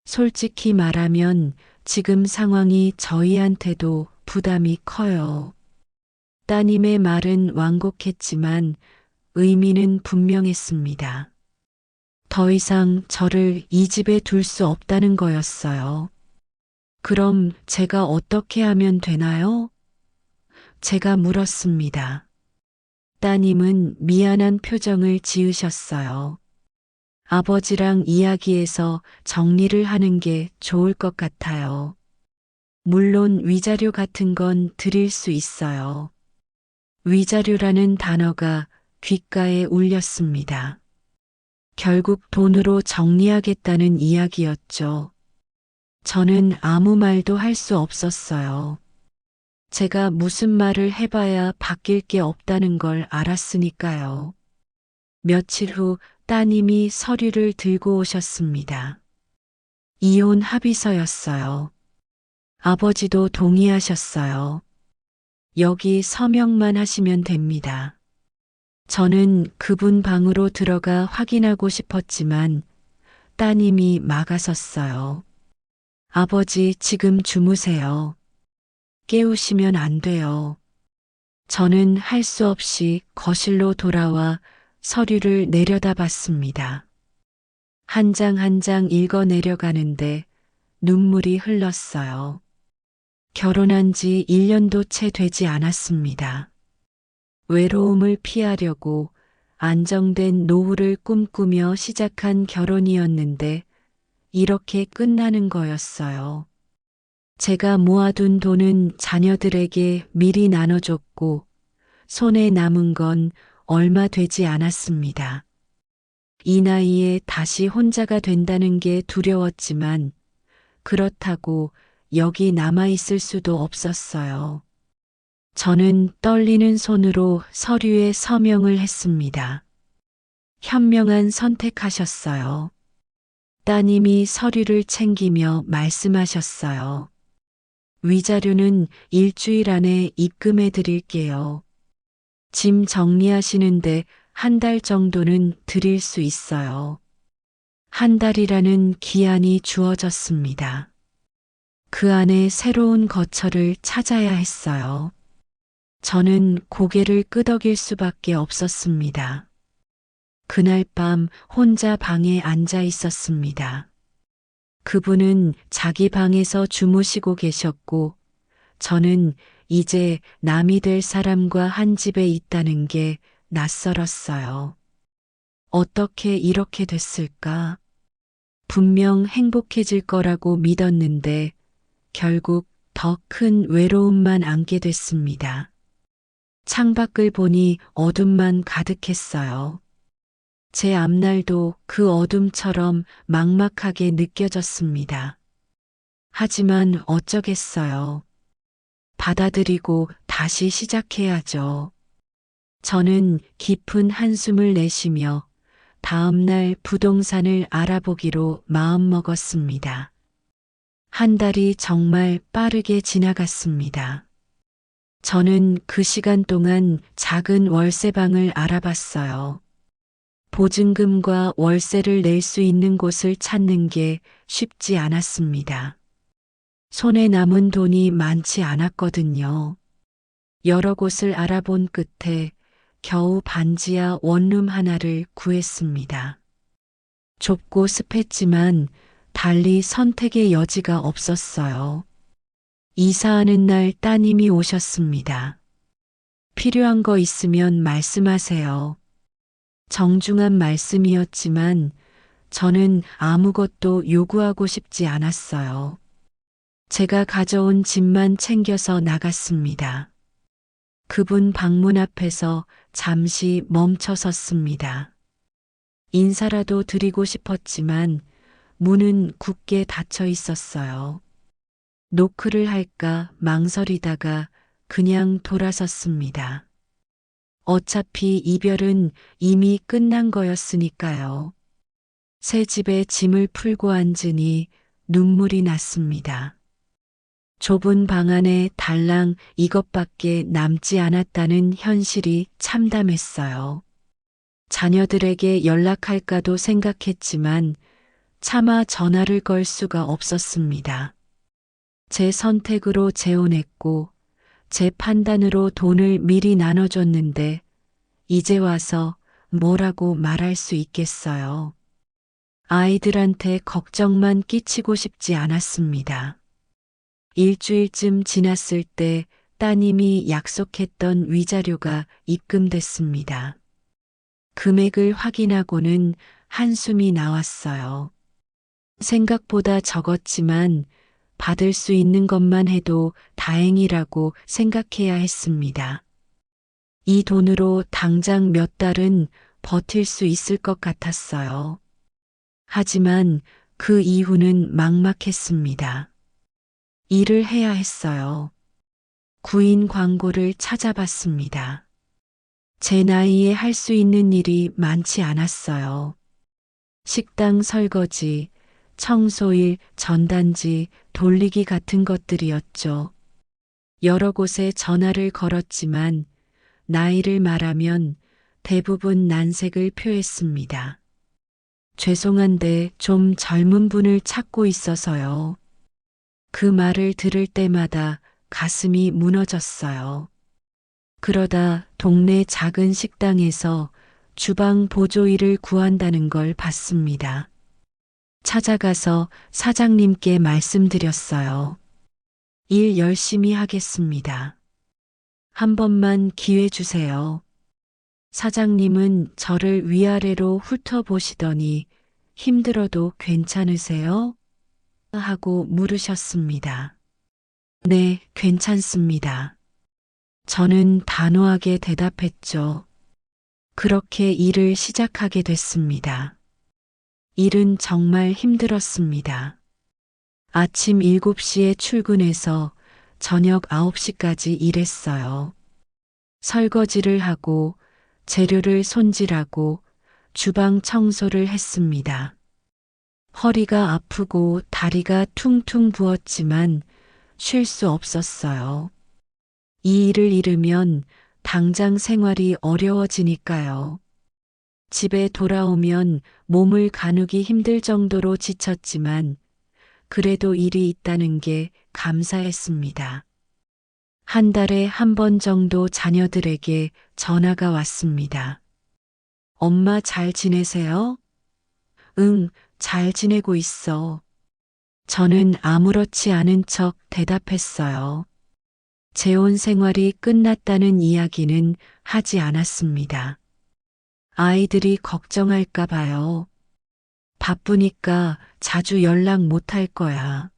솔직히 말하면 지금 상황이 저희한테도 부담이 커요. 따님의 말은 완곡했지만 의미는 분명했습니다. 더 이상 저를 이 집에 둘 수 없다는 거였어요. 그럼 제가 어떻게 하면 되나요? 제가 물었습니다. 따님은 미안한 표정을 지으셨어요. 아버지랑 이야기해서 정리를 하는 게 좋을 것 같아요. 물론 위자료 같은 건 드릴 수 있어요. 위자료라는 단어가 귓가에 울렸습니다. 결국 돈으로 정리하겠다는 이야기였죠. 저는 아무 말도 할 수 없었어요. 제가 무슨 말을 해봐야 바뀔 게 없다는 걸 알았으니까요. 며칠 후 따님이 서류를 들고 오셨습니다. 이혼 합의서였어요. 아버지도 동의하셨어요. 여기 서명만 하시면 됩니다. 저는 그분 방으로 들어가 확인하고 싶었지만 따님이 막아섰어요. 아버지 지금 주무세요. 깨우시면 안 돼요. 저는 할 수 없이 거실로 돌아와 서류를 내려다봤습니다. 한 장 한 장 읽어 내려가는데 눈물이 흘렀어요. 결혼한 지 1년도 채 되지 않았습니다. 외로움을 피하려고 안정된 노후를 꿈꾸며 시작한 결혼이었는데 이렇게 끝나는 거였어요. 제가 모아둔 돈은 자녀들에게 미리 나눠줬고 손에 남은 건 얼마 되지 않았습니다. 이 나이에 다시 혼자가 된다는 게 두려웠지만 그렇다고 여기 남아있을 수도 없었어요. 저는 떨리는 손으로 서류에 서명을 했습니다. 현명한 선택하셨어요. 따님이 서류를 챙기며 말씀하셨어요. 위자료는 일주일 안에 입금해 드릴게요. 짐 정리하시는데 한 달 정도는 드릴 수 있어요. 한 달이라는 기한이 주어졌습니다. 그 안에 새로운 거처를 찾아야 했어요. 저는 고개를 끄덕일 수밖에 없었습니다. 그날 밤 혼자 방에 앉아 있었습니다. 그분은 자기 방에서 주무시고 계셨고, 저는 이제 남이 될 사람과 한 집에 있다는 게 낯설었어요. 어떻게 이렇게 됐을까? 분명 행복해질 거라고 믿었는데, 결국 더 큰 외로움만 안게 됐습니다. 창밖을 보니 어둠만 가득했어요. 제 앞날도 그 어둠처럼 막막하게 느껴졌습니다. 하지만 어쩌겠어요. 받아들이고 다시 시작해야죠. 저는 깊은 한숨을 내쉬며 다음날 부동산을 알아보기로 마음먹었습니다. 한 달이 정말 빠르게 지나갔습니다. 저는 그 시간 동안 작은 월세방을 알아봤어요. 보증금과 월세를 낼 수 있는 곳을 찾는 게 쉽지 않았습니다. 손에 남은 돈이 많지 않았거든요. 여러 곳을 알아본 끝에 겨우 반지하 원룸 하나를 구했습니다. 좁고 습했지만 달리 선택의 여지가 없었어요. 이사하는 날 따님이 오셨습니다. 필요한 거 있으면 말씀하세요. 정중한 말씀이었지만 저는 아무것도 요구하고 싶지 않았어요. 제가 가져온 짐만 챙겨서 나갔습니다. 그분 방문 앞에서 잠시 멈춰 섰습니다. 인사라도 드리고 싶었지만 문은 굳게 닫혀 있었어요. 노크를 할까 망설이다가 그냥 돌아섰습니다. 어차피 이별은 이미 끝난 거였으니까요. 새 집에 짐을 풀고 앉으니 눈물이 났습니다. 좁은 방 안에 달랑 이것밖에 남지 않았다는 현실이 참담했어요. 자녀들에게 연락할까도 생각했지만 차마 전화를 걸 수가 없었습니다. 제 선택으로 재혼했고 제 판단으로 돈을 미리 나눠줬는데 이제 와서 뭐라고 말할 수 있겠어요. 아이들한테 걱정만 끼치고 싶지 않았습니다. 일주일쯤 지났을 때 따님이 약속했던 위자료가 입금됐습니다. 금액을 확인하고는 한숨이 나왔어요. 생각보다 적었지만 받을 수 있는 것만 해도 다행이라고 생각해야 했습니다. 이 돈으로 당장 몇 달은 버틸 수 있을 것 같았어요. 하지만 그 이후는 막막했습니다. 일을 해야 했어요. 구인 광고를 찾아봤습니다. 제 나이에 할 수 있는 일이 많지 않았어요. 식당 설거지, 청소일, 전단지, 돌리기 같은 것들이었죠. 여러 곳에 전화를 걸었지만 나이를 말하면 대부분 난색을 표했습니다. 죄송한데 좀 젊은 분을 찾고 있어서요. 그 말을 들을 때마다 가슴이 무너졌어요. 그러다 동네 작은 식당에서 주방 보조일을 구한다는 걸 봤습니다. 찾아가서 사장님께 말씀드렸어요. 일 열심히 하겠습니다. 한 번만 기회 주세요. 사장님은 저를 위아래로 훑어보시더니 힘들어도 괜찮으세요? 하고 물으셨습니다. 네, 괜찮습니다. 저는 단호하게 대답했죠. 그렇게 일을 시작하게 됐습니다. 일은 정말 힘들었습니다. 아침 7시에 출근해서 저녁 9시까지 일했어요. 설거지를 하고 재료를 손질하고 주방 청소를 했습니다. 허리가 아프고 다리가 퉁퉁 부었지만 쉴 수 없었어요. 이 일을 잃으면 당장 생활이 어려워지니까요. 집에 돌아오면 몸을 가누기 힘들 정도로 지쳤지만 그래도 일이 있다는 게 감사했습니다. 한 달에 한 번 정도 자녀들에게 전화가 왔습니다. 엄마 잘 지내세요? 응, 잘 지내고 있어. 저는 아무렇지 않은 척 대답했어요. 재혼 생활이 끝났다는 이야기는 하지 않았습니다. 아이들이 걱정할까 봐요. 바쁘니까 자주 연락 못 할 거야.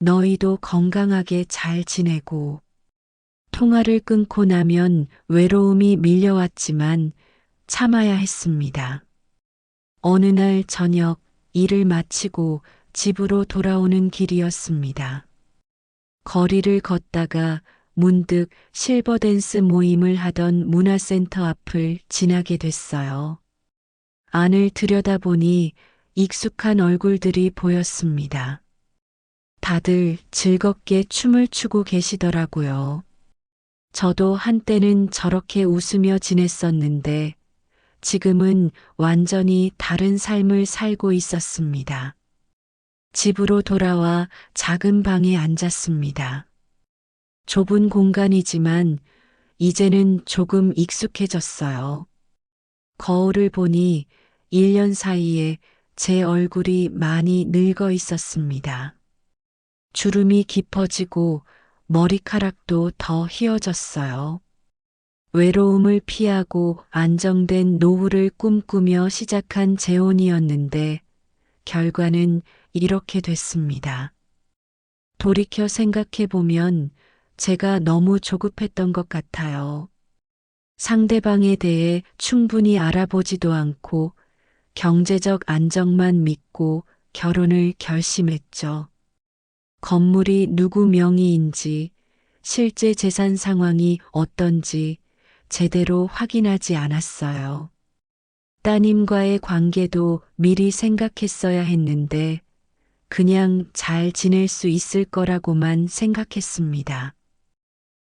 너희도 건강하게 잘 지내고. 통화를 끊고 나면 외로움이 밀려왔지만 참아야 했습니다. 어느 날 저녁 일을 마치고 집으로 돌아오는 길이었습니다. 거리를 걷다가 문득 실버댄스 모임을 하던 문화센터 앞을 지나게 됐어요. 안을 들여다보니 익숙한 얼굴들이 보였습니다. 다들 즐겁게 춤을 추고 계시더라고요. 저도 한때는 저렇게 웃으며 지냈었는데 지금은 완전히 다른 삶을 살고 있었습니다. 집으로 돌아와 작은 방에 앉았습니다. 좁은 공간이지만 이제는 조금 익숙해졌어요. 거울을 보니 1년 사이에 제 얼굴이 많이 늙어 있었습니다. 주름이 깊어지고 머리카락도 더 휘어졌어요. 외로움을 피하고 안정된 노후를 꿈꾸며 시작한 재혼이었는데 결과는 이렇게 됐습니다. 돌이켜 생각해보면 제가 너무 조급했던 것 같아요. 상대방에 대해 충분히 알아보지도 않고 경제적 안정만 믿고 결혼을 결심했죠. 건물이 누구 명의인지, 실제 재산 상황이 어떤지 제대로 확인하지 않았어요. 따님과의 관계도 미리 생각했어야 했는데 그냥 잘 지낼 수 있을 거라고만 생각했습니다.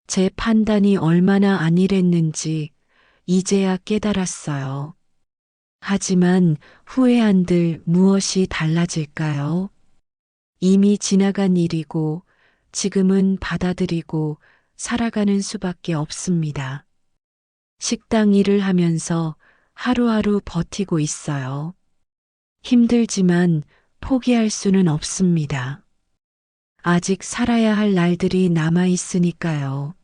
제 판단이 얼마나 안일했는지 이제야 깨달았어요. 하지만 후회한들 무엇이 달라질까요? 이미 지나간 일이고 지금은 받아들이고 살아가는 수밖에 없습니다. 식당 일을 하면서 하루하루 버티고 있어요. 힘들지만 포기할 수는 없습니다. 아직 살아야 할 날들이 남아 있으니까요.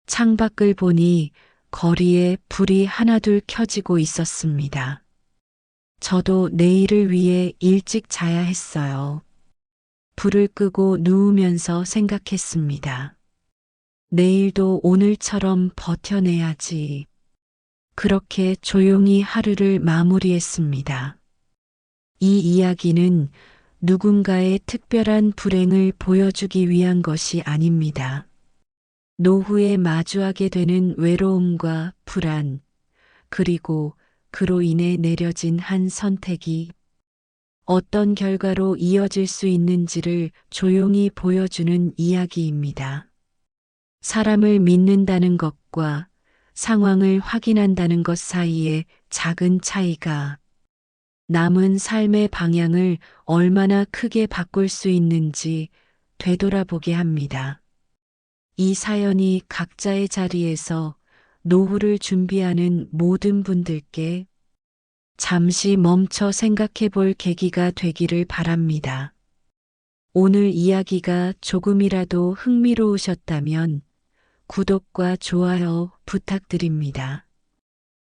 창밖을 보니 거리에 불이 하나둘 켜지고 있었습니다. 저도 내일을 위해 일찍 자야 했어요. 불을 끄고 누우면서 생각했습니다. 내일도 오늘처럼 버텨내야지. 그렇게 조용히 하루를 마무리했습니다. 이 이야기는 누군가의 특별한 불행을 보여주기 위한 것이 아닙니다. 노후에 마주하게 되는 외로움과 불안, 그리고 그로 인해 내려진 한 선택이 어떤 결과로 이어질 수 있는지를 조용히 보여주는 이야기입니다. 사람을 믿는다는 것과 상황을 확인한다는 것 사이의 작은 차이가 남은 삶의 방향을 얼마나 크게 바꿀 수 있는지 되돌아보게 합니다. 이 사연이 각자의 자리에서 노후를 준비하는 모든 분들께 잠시 멈춰 생각해 볼 계기가 되기를 바랍니다. 오늘 이야기가 조금이라도 흥미로우셨다면 구독과 좋아요 부탁드립니다.